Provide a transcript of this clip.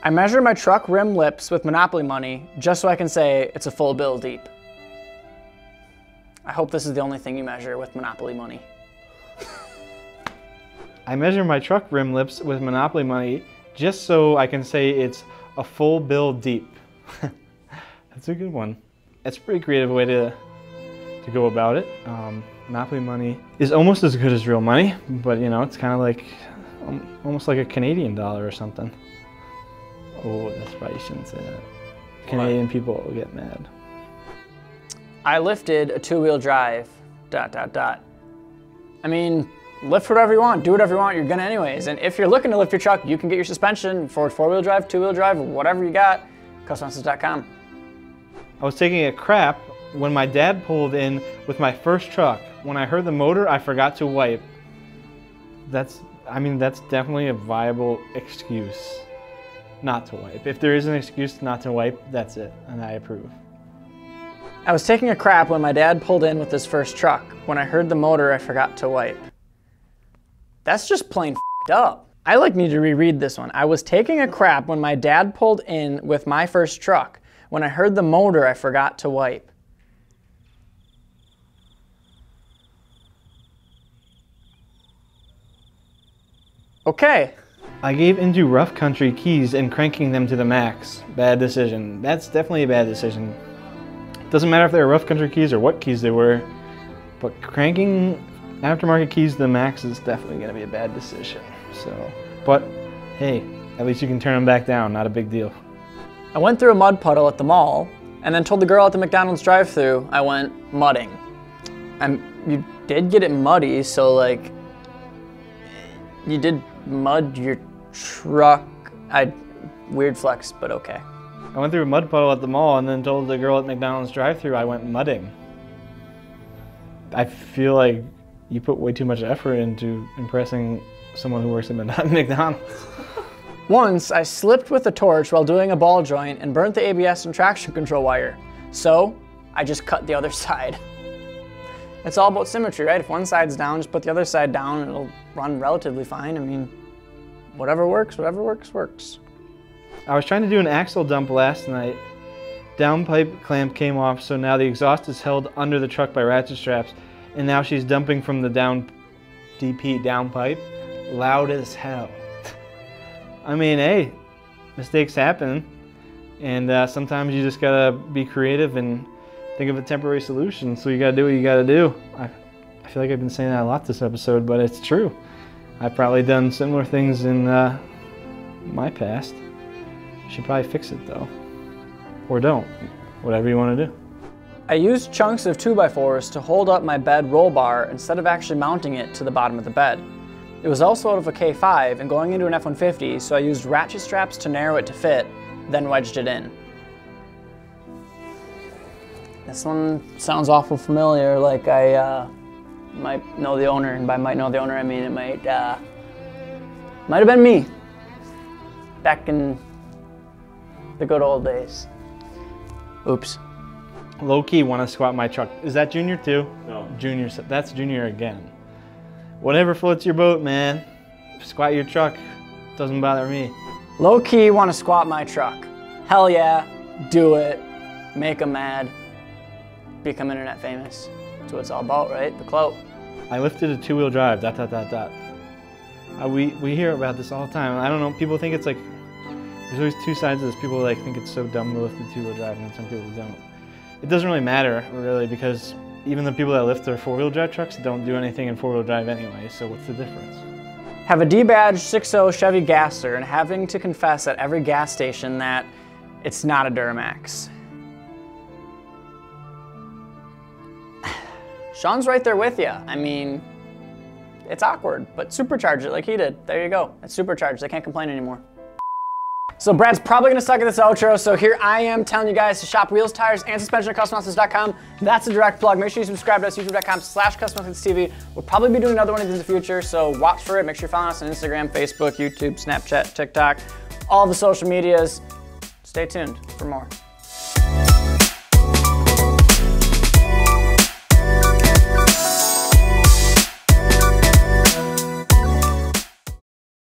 I measure my truck rim lips with Monopoly money just so I can say it's a full bill deep. I hope this is the only thing you measure with Monopoly money. I measure my truck rim lips with Monopoly money just so I can say it's a full bill deep. That's a good one. That's a pretty creative way to go about it. Monopoly money is almost as good as real money, but you know, it's kind of like, almost like a Canadian dollar or something. Oh, that's probably, you shouldn't say that. Canadian people will get mad. I lifted a two-wheel drive, ... I mean, lift whatever you want, do whatever you want, you're gonna anyways. And if you're looking to lift your truck, you can get your suspension for four-wheel drive, two-wheel drive, whatever you got, CustomHouses.com. I was taking a crap when my dad pulled in with my first truck. When I heard the motor, I forgot to wipe. That's definitely a viable excuse not to wipe. If there is an excuse not to wipe, that's it, and I approve. I was taking a crap when my dad pulled in with his first truck. When I heard the motor, I forgot to wipe. That's just plain f***ed up. I need to reread this one. I was taking a crap when my dad pulled in with my first truck. When I heard the motor, I forgot to wipe. Okay. I gave into rough country keys and cranking them to the max. Bad decision. That's definitely a bad decision. Doesn't matter if they were rough country keys or what keys they were, but cranking aftermarket keys to the max is definitely going to be a bad decision. So, but hey, at least you can turn them back down. Not a big deal. I went through a mud puddle at the mall and then told the girl at the McDonald's drive-thru I went mudding. And you did get it muddy, so like, you did mud your truck. Weird flex, but okay. I went through a mud puddle at the mall and then told the girl at McDonald's drive-thru I went mudding. I feel like you put way too much effort into impressing someone who works at McDonald's. Once, I slipped with a torch while doing a ball joint and burnt the ABS and traction control wire. So, I just cut the other side. It's all about symmetry, right? If one side's down, just put the other side down and it'll run relatively fine. I mean, whatever works, works. I was trying to do an axle dump last night. Downpipe clamp came off, so now the exhaust is held under the truck by ratchet straps, and now she's dumping from the DP downpipe. Loud as hell. I mean, hey, mistakes happen, and sometimes you just gotta be creative and think of a temporary solution, so you gotta do what you gotta do. I feel like I've been saying that a lot this episode, but it's true. I've probably done similar things in my past. Should probably fix it though. Or don't. Whatever you want to do. I used chunks of 2x4s to hold up my bed roll bar instead of actually mounting it to the bottom of the bed. It was also out of a K5 and going into an F-150, so I used ratchet straps to narrow it to fit, then wedged it in. This one sounds awful familiar, like I might know the owner, and by might know the owner I mean it might have been me back in the good old days. Oops. Low-key want to squat my truck. Is that Junior too? No. Junior, that's Junior again. Whatever floats your boat, man. Squat your truck. Doesn't bother me. Low-key want to squat my truck. Hell yeah, do it. Make them mad. Become internet famous. That's what it's all about, right? The clout. I lifted a two-wheel drive, ... We hear about this all the time. I don't know, people think it's like, there's always two sides of this. People like think it's so dumb to lift a two-wheel drive, and some people don't. It doesn't really matter, really, because even the people that lift their four-wheel drive trucks don't do anything in four-wheel drive anyway, so what's the difference? Have a D-badge 6.0 Chevy Gasser and having to confess at every gas station that it's not a Duramax. Sean's right there with you. I mean, it's awkward, but supercharge it like he did. There you go. It's supercharged. I can't complain anymore. So Brad's probably gonna suck at this outro, so here I am telling you guys to shop wheels, tires, and suspension at CustomHouses.com. That's a direct plug. Make sure you subscribe to us, youtube.com/CustomHouses.tv. We'll probably be doing another one of these in the future, so watch for it. Make sure you're following us on Instagram, Facebook, YouTube, Snapchat, TikTok, all the social medias. Stay tuned for more.